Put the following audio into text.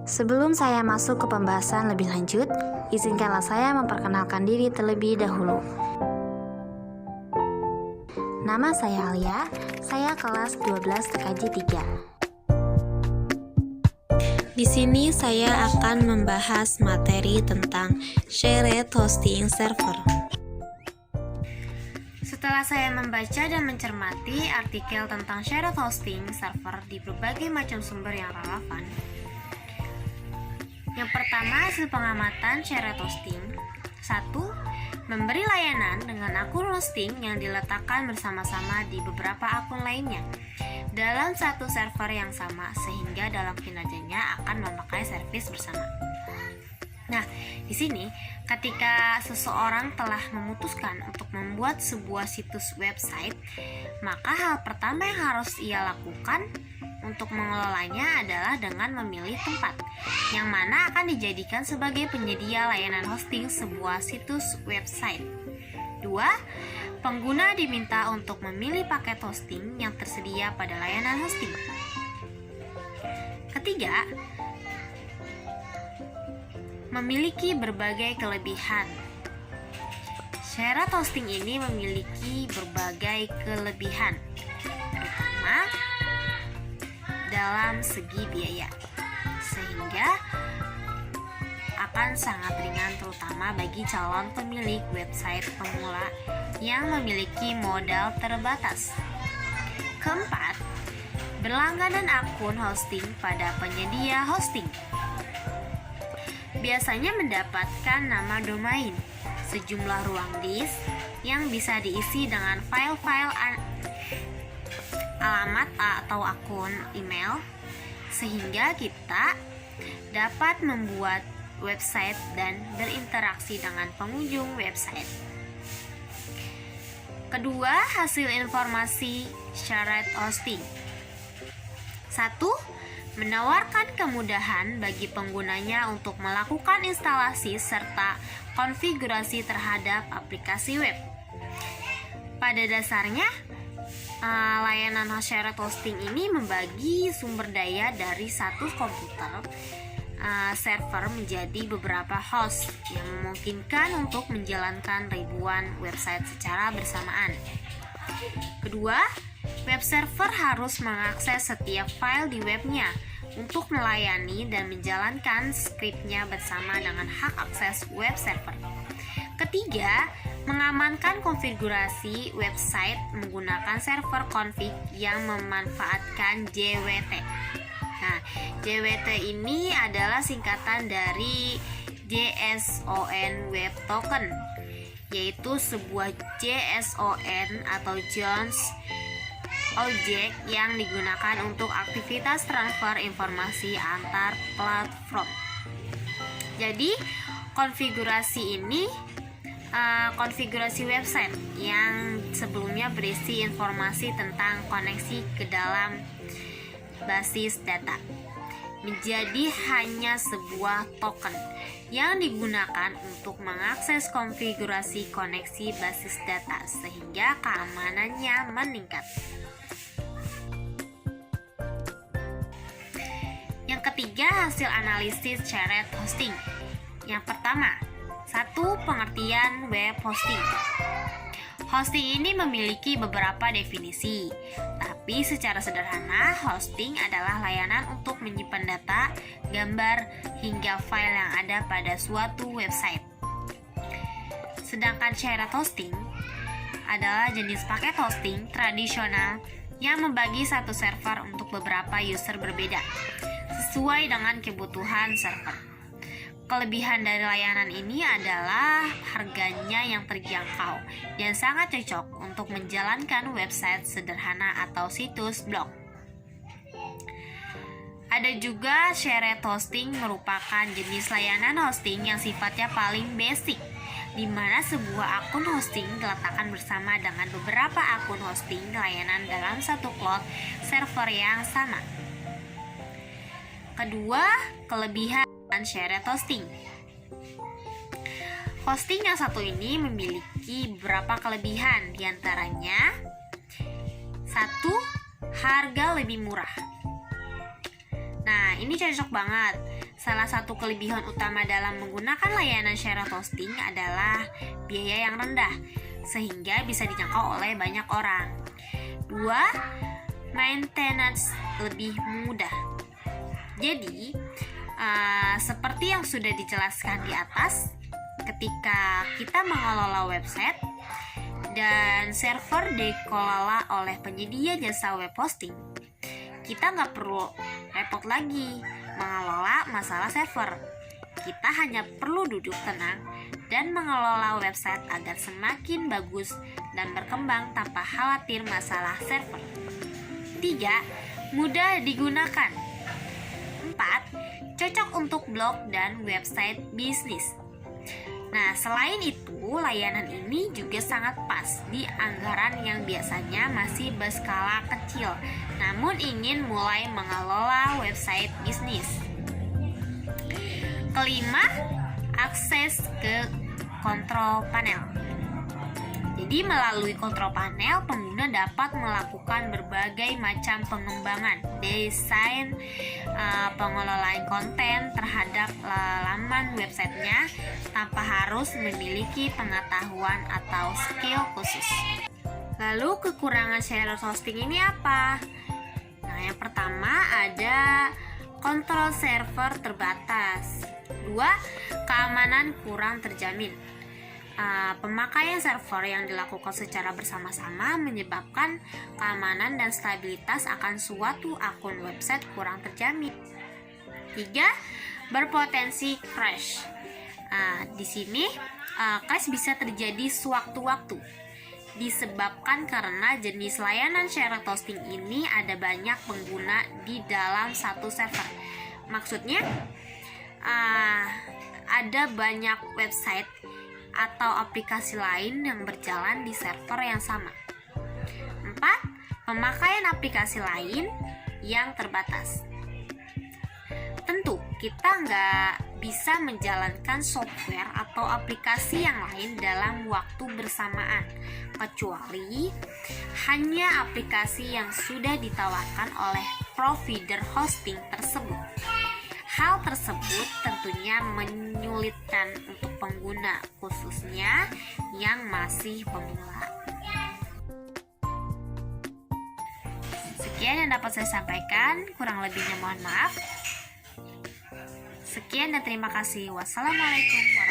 Sebelum saya masuk ke pembahasan lebih lanjut, izinkanlah saya memperkenalkan diri terlebih dahulu. Nama saya Alia, saya kelas 12 TKJ 3. Di sini saya akan membahas materi tentang shared hosting server. Setelah saya membaca dan mencermati artikel tentang shared hosting server di berbagai macam sumber yang relevan, yang pertama, hasil pengamatan shared hosting. 1. Memberi layanan dengan akun hosting yang diletakkan bersama-sama di beberapa akun lainnya dalam satu server yang sama, sehingga dalam kinerjanya akan memakai servis bersama. Nah, di sini ketika seseorang telah memutuskan untuk membuat sebuah situs website, maka hal pertama yang harus ia lakukan untuk mengelolanya adalah dengan memilih tempat yang mana akan dijadikan sebagai penyedia layanan hosting sebuah situs website. 2. Pengguna diminta untuk memilih paket hosting yang tersedia pada layanan hosting. Ketiga, memiliki berbagai kelebihan. Shared hosting ini memiliki berbagai kelebihan, terutama dalam segi biaya, sehingga akan sangat ringan terutama bagi calon pemilik website pemula yang memiliki modal terbatas. Keempat, berlangganan akun hosting pada penyedia hosting. Biasanya mendapatkan nama domain, sejumlah ruang disk yang bisa diisi dengan file-file alamat atau akun email, sehingga kita dapat membuat website dan berinteraksi dengan pengunjung website. Kedua, hasil informasi shared hosting. 1. Menawarkan kemudahan bagi penggunanya untuk melakukan instalasi serta konfigurasi terhadap aplikasi web. Pada dasarnya, layanan shared hosting ini membagi sumber daya dari satu komputer server menjadi beberapa host yang memungkinkan untuk menjalankan ribuan website secara bersamaan. Kedua, web server harus mengakses setiap file di webnya untuk melayani dan menjalankan skripnya bersama dengan hak akses web server. Ketiga, mengamankan konfigurasi website menggunakan server config yang memanfaatkan JWT. Nah, JWT ini adalah singkatan dari JSON Web Token, yaitu sebuah JSON atau Jones Object yang digunakan untuk aktivitas transfer informasi antar platform. Jadi, konfigurasi ini konfigurasi website yang sebelumnya berisi informasi tentang koneksi ke dalam basis data menjadi hanya sebuah token yang digunakan untuk mengakses konfigurasi koneksi basis data sehingga keamanannya meningkat. Yang ketiga, hasil analisis shared hosting. Yang pertama, 1. Pengertian web hosting. Hosting ini memiliki beberapa definisi, tapi secara sederhana, hosting adalah layanan untuk menyimpan data, gambar, hingga file yang ada pada suatu website. Sedangkan shared hosting adalah jenis paket hosting tradisional yang membagi satu server untuk beberapa user berbeda, sesuai dengan kebutuhan server. Kelebihan dari layanan ini adalah harganya yang terjangkau dan sangat cocok untuk menjalankan website sederhana atau situs blog. Ada juga shared hosting merupakan jenis layanan hosting yang sifatnya paling basic, di mana sebuah akun hosting diletakkan bersama dengan beberapa akun hosting layanan dalam satu cloud server yang sama. Kedua, kelebihan shared hosting. Hosting yang satu ini memiliki beberapa kelebihan, diantaranya 1. Harga lebih murah. Nah, ini cocok banget. Salah satu kelebihan utama dalam menggunakan layanan shared hosting adalah biaya yang rendah, sehingga bisa dijangkau oleh banyak orang. 2. Maintenance lebih mudah. Jadi, seperti yang sudah dijelaskan di atas, ketika kita mengelola website dan server dikelola oleh penyedia jasa web hosting, kita nggak perlu repot lagi mengelola masalah server. Kita hanya perlu duduk tenang dan mengelola website agar semakin bagus dan berkembang tanpa khawatir masalah server. 3. Mudah digunakan. 4. Cocok untuk blog dan website bisnis. Nah, selain itu, layanan ini juga sangat pas di anggaran yang biasanya masih berskala kecil, namun ingin mulai mengelola website bisnis. Kelima, akses ke kontrol panel. Jadi melalui kontrol panel, pengguna dapat melakukan berbagai macam pengembangan, desain, pengelolaan konten terhadap laman websitenya tanpa harus memiliki pengetahuan atau skill khusus. Lalu kekurangan shared hosting ini apa? Nah, yang pertama ada kontrol server terbatas. 2. Keamanan kurang terjamin. Pemakaian server yang dilakukan secara bersama-sama menyebabkan keamanan dan stabilitas akan suatu akun website kurang terjamin. 3. Berpotensi crash. Di sini crash bisa terjadi sewaktu-waktu disebabkan karena jenis layanan shared hosting ini ada banyak pengguna di dalam satu server. Maksudnya ada banyak website atau aplikasi lain yang berjalan di server yang sama. 4. Pemakaian aplikasi lain yang terbatas. Tentu, kita nggak bisa menjalankan software atau aplikasi yang lain dalam waktu bersamaan, kecuali hanya aplikasi yang sudah ditawarkan oleh provider hosting tersebut. Hal tersebut tentunya menyulitkan untuk pengguna, khususnya yang masih pemula. Sekian yang dapat saya sampaikan, kurang lebihnya mohon maaf. Sekian dan terima kasih. Wassalamualaikum warahmatullahi wabarakatuh.